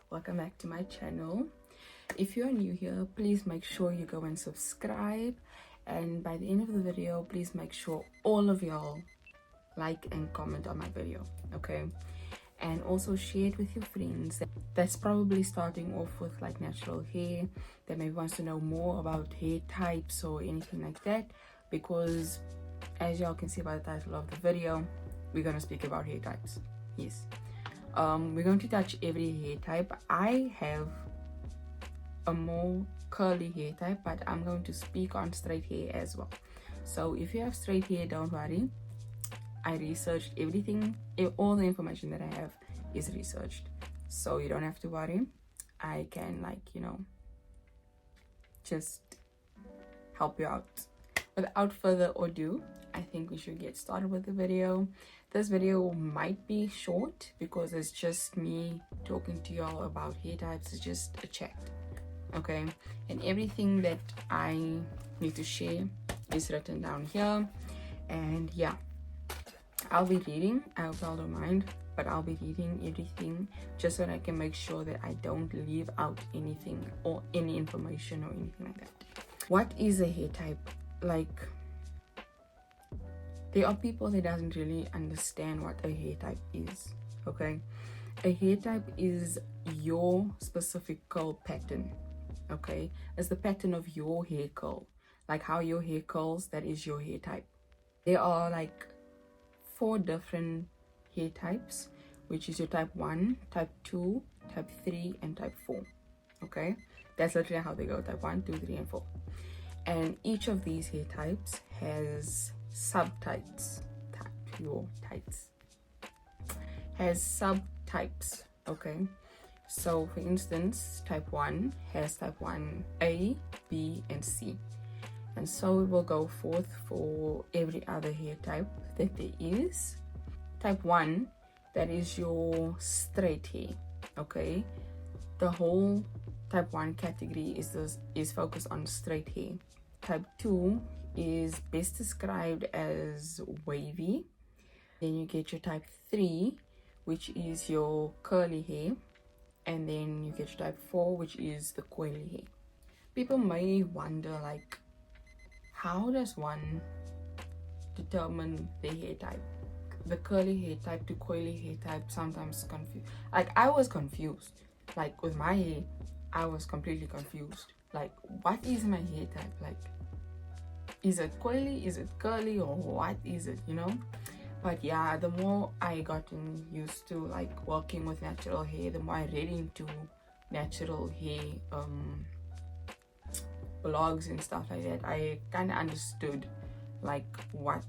welcome back to my channel. If you are new here, please make sure you go and subscribe, and by the end of the video, please make sure all of y'all like and comment on my video, okay? And also share it with your friends that's probably starting off with like natural hair, that maybe wants to know more about hair types or anything like that, because as y'all can see by the title of the video, we're going to speak about hair types. Yes, we're going to touch every hair type. I have a more curly hair type, but I'm going to speak on straight hair as well. So if you have straight hair, don't worry, I researched everything. All the information that I have is researched, so you don't have to worry. I can, like, you know, just help you out. Without further ado, I think we should get started with the video. This video might be short because it's just me talking to y'all about hair types. It's just a chat, okay? And everything that I need to share is written down here. And yeah, I'll be reading. I hope y'all don't mind, but I'll be reading everything just so that I can make sure that I don't leave out anything or any information or anything like that. What is a hair type? Like, there are people that doesn't really understand what a hair type is, okay? A hair type is your specific curl pattern, okay? It's the pattern of your hair curl, like how your hair curls. That is your hair type. There are like 4 different hair types, which is your type 1, type 2, type 3, and type 4, okay? That's literally how they go: type 1, 2, 3, and 4. And each of these hair types has subtypes. Has subtypes, okay? So for instance, type 1 has type 1A, B, and C. And so it will go forth for every other hair type that there is. Type 1, that is your straight hair, okay? The whole type 1 category is focused on straight hair. Type 2 is best described as wavy. Then you get your type 3, which is your curly hair. And then you get your type 4, which is the coily hair. People may wonder, like, how does one determine the hair type? The curly hair type to coily hair type sometimes confused. Like, I was confused. Like, with my hair, I was completely confused. Like, what is my hair type? Like, is it coily, is it curly, or what is it, you know? But yeah, the more I gotten used to like working with natural hair, the more I read into natural hair blogs and stuff like that, I kind of understood like what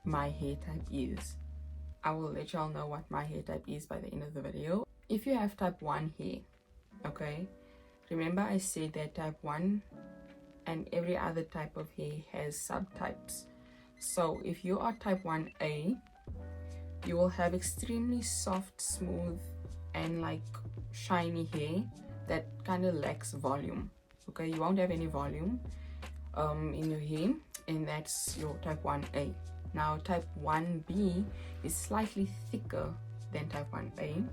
my hair type is. I will let y'all know what my hair type is by the end of the video. If you have type 1 hair, okay, remember I said that type 1 and every other type of hair has subtypes. So if you are type 1A, you will have extremely soft, smooth, and like shiny hair that kind of lacks volume, okay? You won't have any volume in your hair, and that's your type 1A. Now type 1B is slightly thicker than type 1A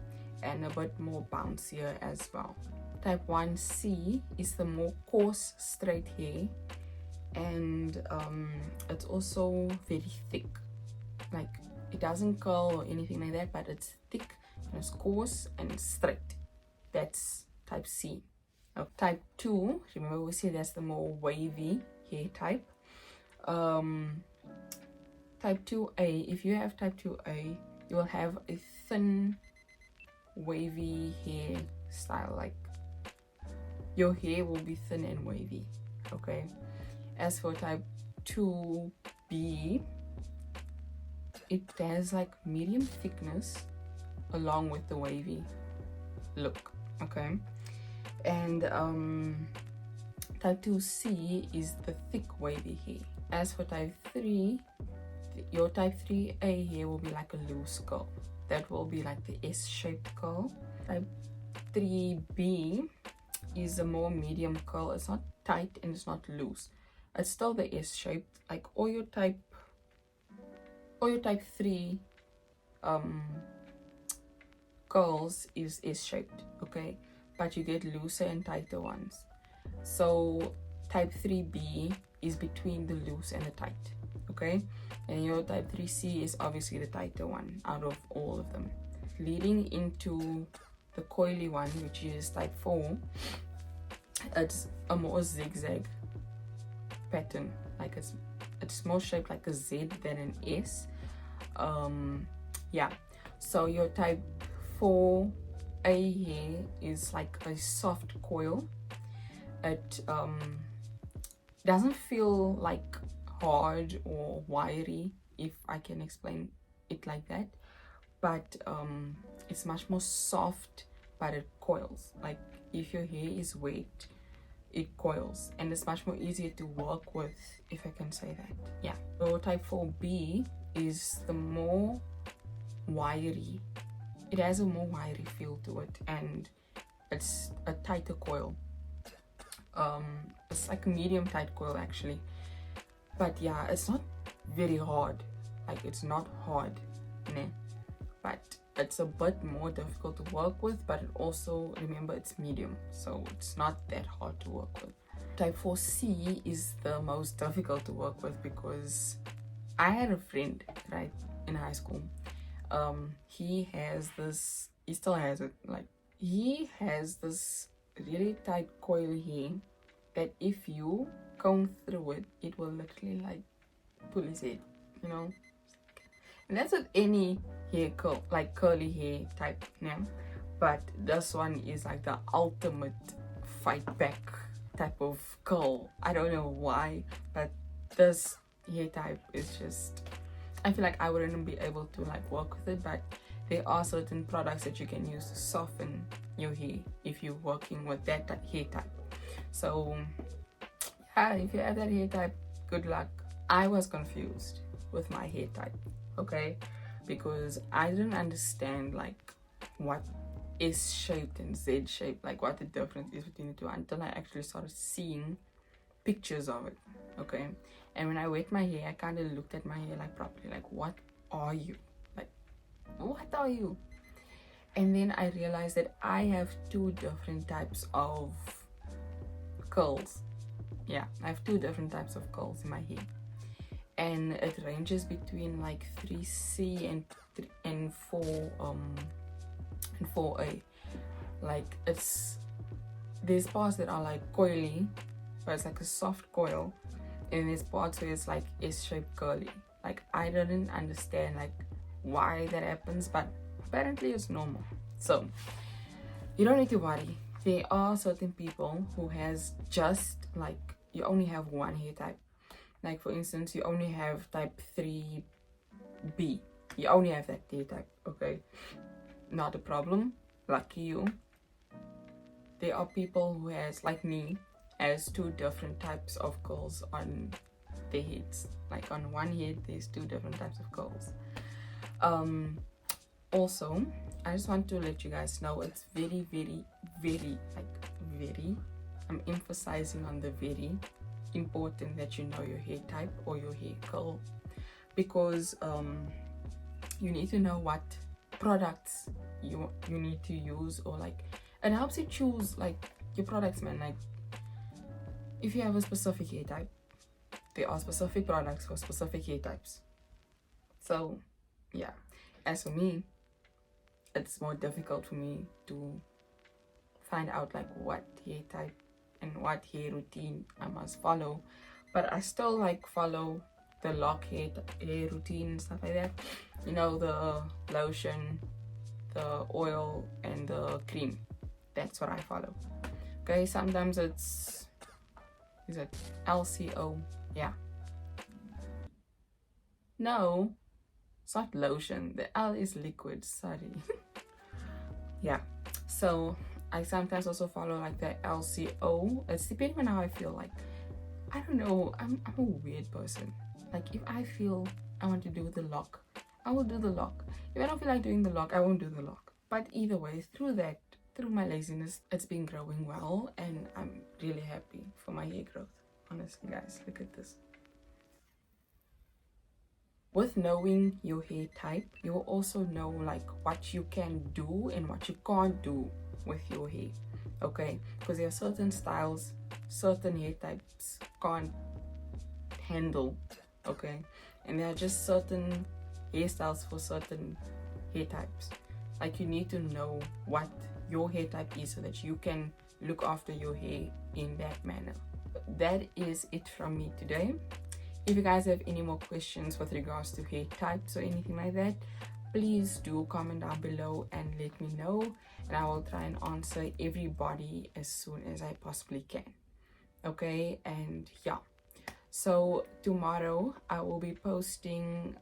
and a bit more bouncier as well. Type 1C is the more coarse straight hair, and it's also very thick. Like, it doesn't curl or anything like that, but it's thick and it's coarse and straight. That's type C. Now, type 2, remember we said that's the more wavy hair type. Type 2A, if you have type 2A, you will have a thin wavy hair style. Like, your hair will be thin and wavy, okay? As for type 2B, it has like medium thickness along with the wavy look, okay? And type 2C is the thick wavy hair. As for type 3, your type 3A hair will be like a loose curl. That will be like the S-shaped curl. Type 3B is a more medium curl. It's not tight and it's not loose. It's still the S-shaped. Like all your type 3 curls is S-shaped, okay, but you get looser and tighter ones. So type 3B is between the loose and the tight, okay, and your type 3C is obviously the tighter one out of all of them. Leading into the coily one, which is type 4, it's a more zigzag pattern, like it's more shaped like a Z than an S. Yeah, so your type 4A hair is like a soft coil. It doesn't feel like hard or wiry, if I can explain it like that, but it's much more soft, but it coils. Like if your hair is wet, it coils, and it's much more easier to work with, if I can say that. Yeah, so type 4B is the more wiry. It has a more wiry feel to it, and it's a tighter coil. It's like a medium tight coil actually, but yeah, it's not very hard. Like it's not hard, né? But it's a bit more difficult to work with, but it also, remember, it's medium, so it's not that hard to work with. Type 4C is the most difficult to work with, because I had a friend, right, in high school. He still has it, like he has this really tight coil hair that if you comb through it, it will literally like pull his head, you know. And that's with any hair curl, like curly hair type, yeah. But this one is like the ultimate fight back type of curl. I don't know why, but this hair type is just, I feel like I wouldn't be able to like work with it, but there are certain products that you can use to soften your hair if you're working with that hair type. So yeah, if you have that hair type, good luck. I was confused with my hair type, okay, because I didn't understand like what is shaped and Z shaped, like what the difference is between the two, until I actually started seeing pictures of it, okay. And when I wet my hair, I kind of looked at my hair like properly, like what are you, like what are you? And then I realized that I have two different types of curls. Yeah, I have two different types of curls in my hair, and it ranges between like 3C and 4A. Like there's parts that are like coily, but it's like a soft coil, and there's parts where it's like S-shaped curly. Like I didn't understand like why that happens, but apparently it's normal. So you don't need to worry. There are certain people who has just like, you only have one hair type. Like for instance, you only have type 3B. You only have that hair type, okay? Not a problem. Lucky you. There are people who has, like me, has two different types of curls on their heads. Like on one head, there's two different types of curls. Also, I just want to let you guys know it's very, very, very, like very, I'm emphasizing on the very important that you know your hair type or your hair curl, because you need to know what products you need to use, or like it helps you choose like your products, man. Like if you have a specific hair type, there are specific products for specific hair types. So yeah, as for me, it's more difficult for me to find out like what hair type and what hair routine I must follow, but I still like follow the lock hair routine and stuff like that, you know, the lotion, the oil, and the cream. That's what I follow. Okay, sometimes is it LCO? Yeah, no, it's not lotion, the L is liquid, sorry. Yeah, so I sometimes also follow like the LCO. It's depending on how I feel. Like I don't know, I'm a weird person. Like if I feel I want to do the lock, I will do the lock. If I don't feel like doing the lock, I won't do the lock. But either way, through my laziness, it's been growing well, and I'm really happy for my hair growth. Honestly guys, look at this. with knowing your hair type, you will also know like what you can do and what you can't do with your hair. Okay, because there are certain styles certain hair types can't handle. Okay, and there are just certain hairstyles for certain hair types. Like, you need to know what your hair type is so that you can look after your hair in that manner. That is it from me today. If you guys have any more questions with regards to hair types or anything like that, please do comment down below and let me know, and I will try and answer everybody as soon as I possibly can. Okay, and yeah, so tomorrow I will be posting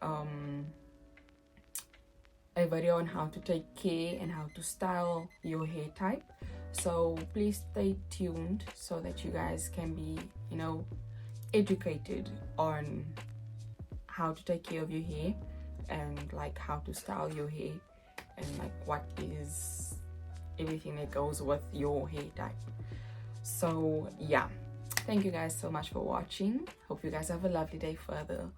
a video on how to take care and how to style your hair type. So please stay tuned so that you guys can be, you know, educated on how to take care of your hair and like how to style your hair and like what is everything that goes with your hair type. So yeah, thank you guys so much for watching. Hope you guys have a lovely day further.